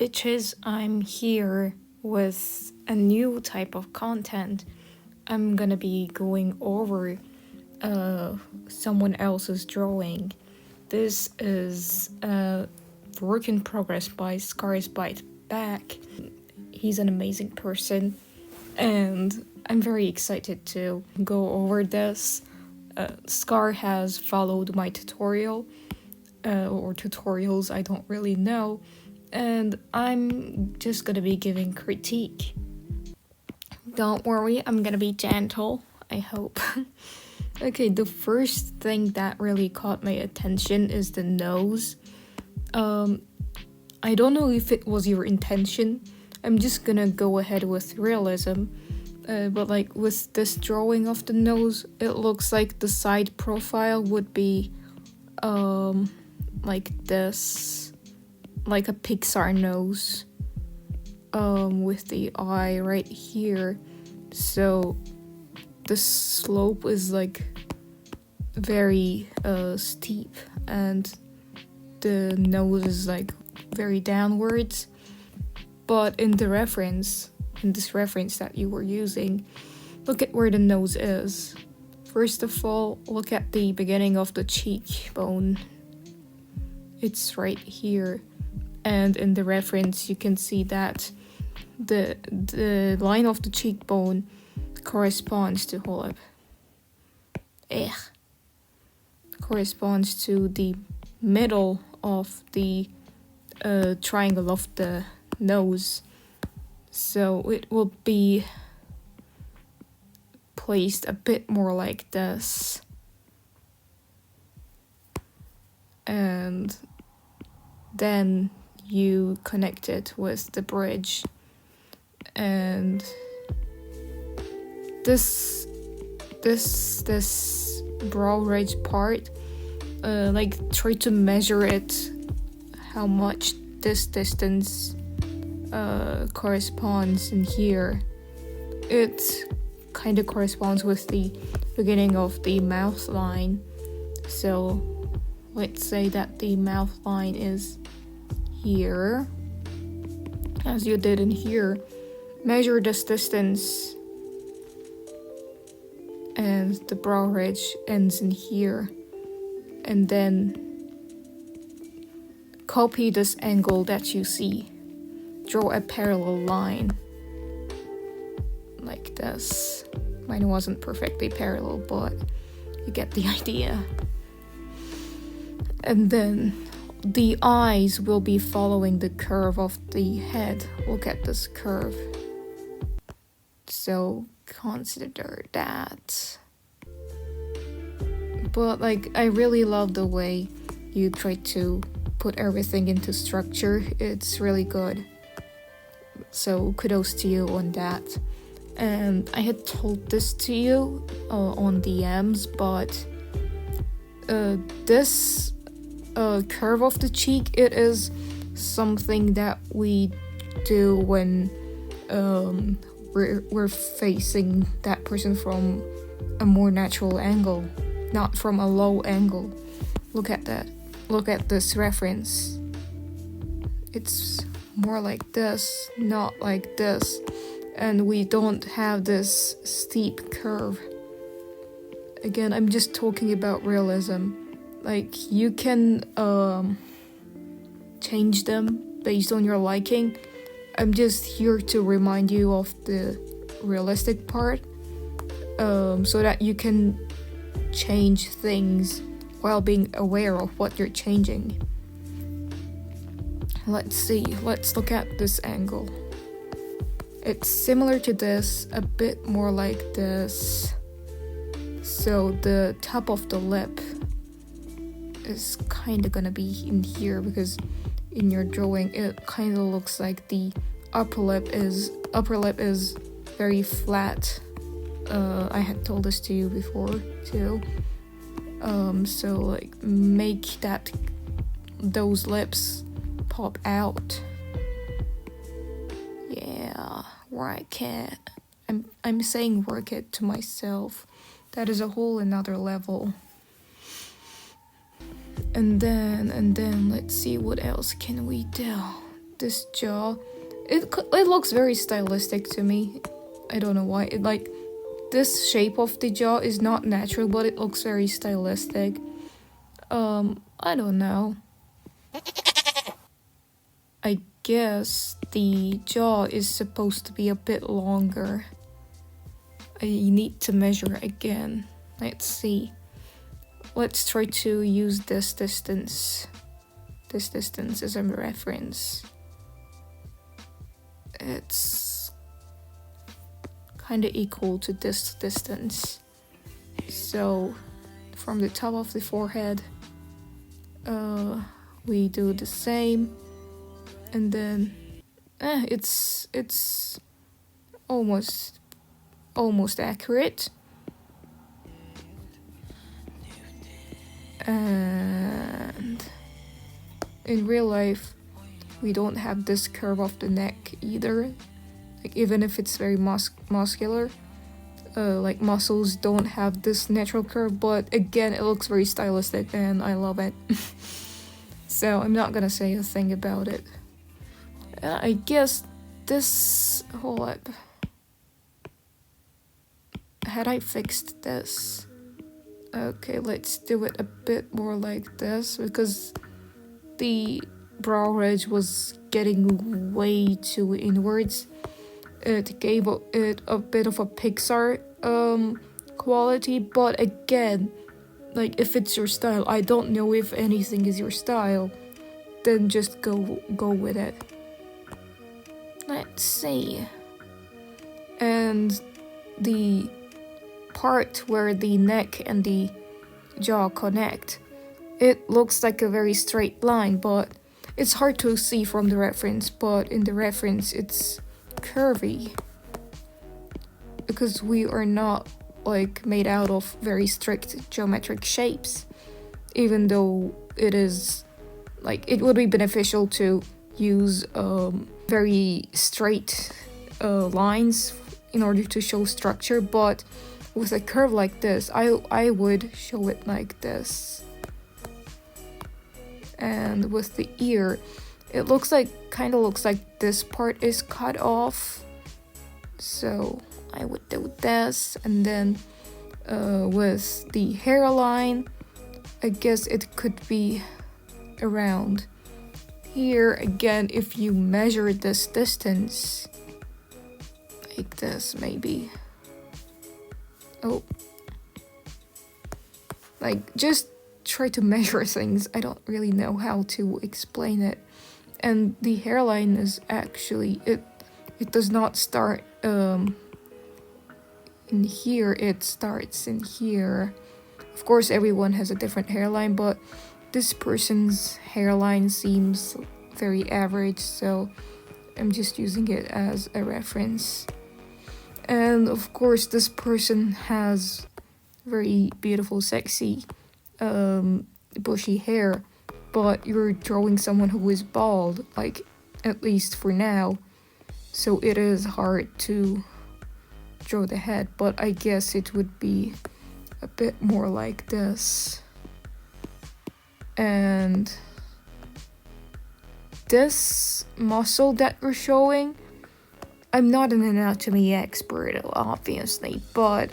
bitches, I'm here with a new type of content. I'm gonna be going over someone else's drawing. This is a work in progress by scarsbiteback. He's an amazing person, and I'm very excited to go over this. Scar has followed my tutorial, or tutorials, I don't really know, and I'm just gonna be giving critique. Don't worry, I'm gonna be gentle, I hope. Okay, the first thing that really caught my attention is the nose. I don't know if it was your intention. I'm just gonna go ahead with realism. But like with this drawing of the nose, it looks like the side profile would be like this, like a Pixar nose, with the eye right here. So the slope is like very steep, and the nose is like very downwards. But in this reference that you were using, look at where the nose is. First of all, look at the beginning of the cheekbone. It's right here. And in the reference, you can see that the line of the cheekbone corresponds to corresponds to the middle of the triangle of the nose. So it will be placed a bit more like this. And then you connect it with the bridge. And this brow ridge part, try to measure it, how much this distance corresponds in here. It kind of corresponds with the beginning of the mouth line. So let's say that the mouth line is here, as you did in here. Measure this distance, and the brow ridge ends in here. And then copy this angle that you see. Draw a parallel line like this. Mine wasn't perfectly parallel, but you get the idea. And then the eyes will be following the curve of the head. Look at this curve. So consider that. But I really love the way you try to put everything into structure. It's really good. So kudos to you on that. And I had told this to you on DMs, but this curve of the cheek, it is something that we do when we're facing that person from a more natural angle, not from a low angle. Look at that. Look at this reference. It's more like this, not like this. And we don't have this steep curve. Again, I'm just talking about realism. You can change them based on your liking. I'm just here to remind you of the realistic part, so that you can change things while being aware of what you're changing. Let's see. Let's look at this angle. It's similar to this, a bit more like this. So the top of the lip is kind of gonna be in here, because in your drawing it kind of looks like the upper lip is very flat. I had told this to you before too. So make those lips pop out. Yeah, work it. I'm saying work it to myself. That is a whole another level. And then let's see, what else can we do? this jaw. It looks very stylistic to me. I don't know why. This shape of the jaw is not natural, but it looks very stylistic. I don't know. I guess the jaw is supposed to be a bit longer. I need to measure again. Let's see. Let's try to use this distance. This distance as a reference. It's kind of equal to this distance. So from the top of the forehead, we do the same, and then it's almost accurate. And in real life, we don't have this curve of the neck either. Like, even if it's very muscular, like muscles don't have this natural curve, but again, it looks very stylistic and I love it. So I'm not gonna say a thing about it. I guess this, hold up. Had I fixed this? Okay, let's do it a bit more like this, because the brow ridge was getting way too inwards. It gave it a bit of a Pixar quality, but again, like, if it's your style, I don't know if anything is your style, then just go with it. Let's see. And the part where the neck and the jaw connect, it looks like a very straight line, but it's hard to see from the reference, but in the reference it's curvy, because we are not like made out of very strict geometric shapes, even though it is like, it would be beneficial to use very straight lines in order to show structure, but with a curve like this, I would show it like this. And with the ear, it kind of looks like this part is cut off. So I would do this, and then with the hairline, I guess it could be around here. Again, if you measure this distance, like this maybe. Oh. Like, just try to measure things. I don't really know how to explain it. And the hairline is actually, it does not start in here, it starts in here. Of course, everyone has a different hairline, but this person's hairline seems very average, so I'm just using it as a reference. And of course, this person has very beautiful, sexy, bushy hair, but you're drawing someone who is bald, like, at least for now, so it is hard to draw the head, but I guess it would be a bit more like this. And this muscle that we're showing, I'm not an anatomy expert, obviously, but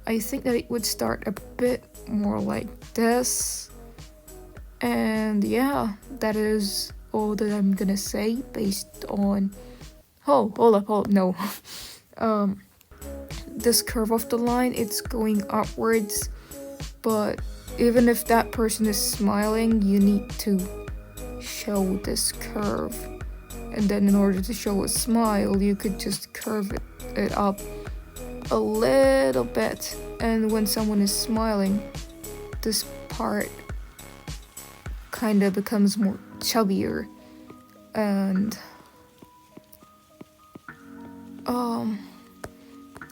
I think that it would start a bit more like this. And yeah, that is all that I'm gonna say based on... Oh, hold up, no. This curve of the line, it's going upwards, but even if that person is smiling, you need to show this curve. And then in order to show a smile, you could just curve it up a little bit. And when someone is smiling, this part kind of becomes more chubbier. And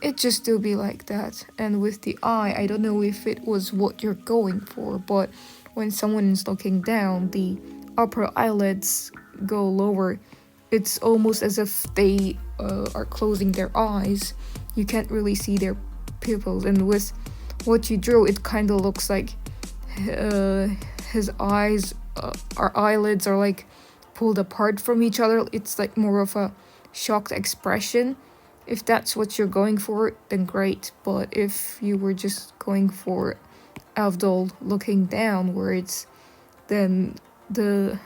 it just still be like that. And with the eye, I don't know if it was what you're going for, but when someone is looking down, the upper eyelids go lower. It's almost as if they are closing their eyes. You can't really see their pupils, and with what you drew, it kind of looks like his eyes, our eyelids are like pulled apart from each other. It's like more of a shocked expression. If that's what you're going for, then great. But if you were just going for Avdol looking downwards, then the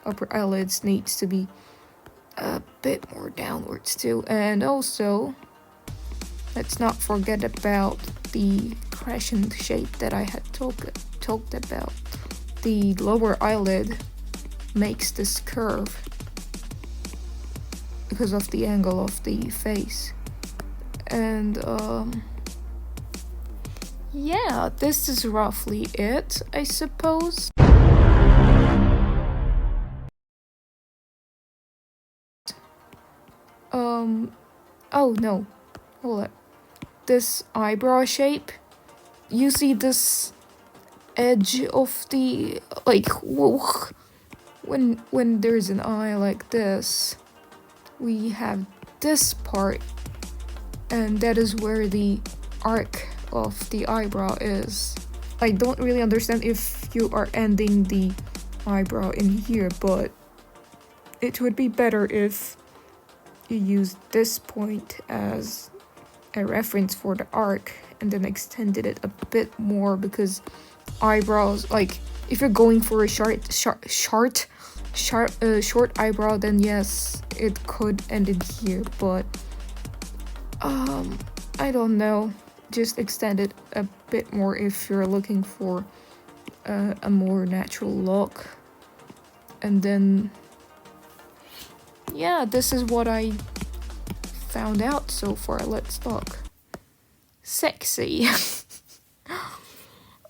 upper eyelids needs to be a bit more downwards too. And also, let's not forget about the crescent shape that I had talked about. The lower eyelid makes this curve because of the angle of the face. And yeah, this is roughly it, I suppose. Oh no, hold up. This eyebrow shape, you see this edge of the, like, whoa, when there's an eye like this, we have this part, and that is where the arc of the eyebrow is. I don't really understand if you are ending the eyebrow in here, but it would be better if you use this point as a reference for the arc and then extended it a bit more, because eyebrows, like, if you're going for a short eyebrow, then yes, it could end in here, but I don't know, just extend it a bit more if you're looking for a more natural look. And then yeah, this is what I found out so far. Let's talk. Sexy.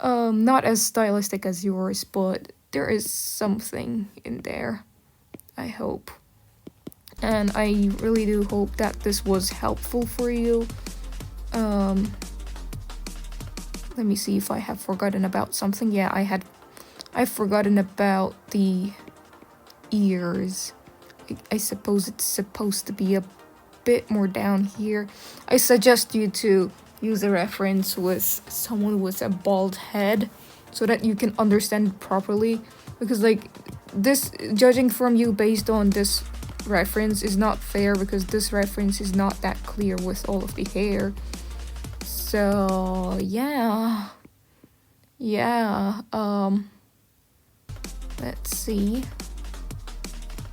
Not as stylistic as yours, but there is something in there, I hope. And I really do hope that this was helpful for you. Let me see if I have forgotten about something. Yeah, I've forgotten about the ears. I suppose it's supposed to be a bit more down here. I suggest you to use a reference with someone with a bald head so that you can understand it properly, because like this, judging from you based on this reference is not fair, because this reference is not that clear with all of the hair. So yeah, let's see,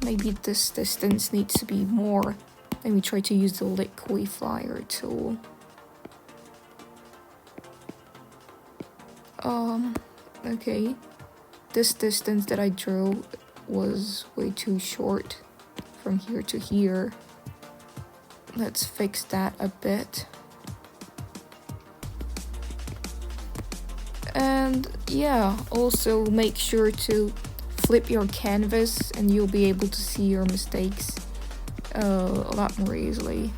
maybe this distance needs to be more. Let me try to use the liquefier tool. Okay, this distance that I drew was way too short from here to here. Let's fix that a bit. And yeah, also make sure to flip your canvas and you'll be able to see your mistakes a lot more easily.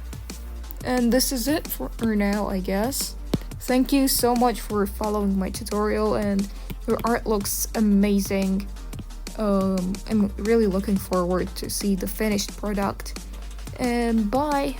And this is it for now, I guess. Thank you so much for following my tutorial, and your art looks amazing. I'm really looking forward to see the finished product. And bye!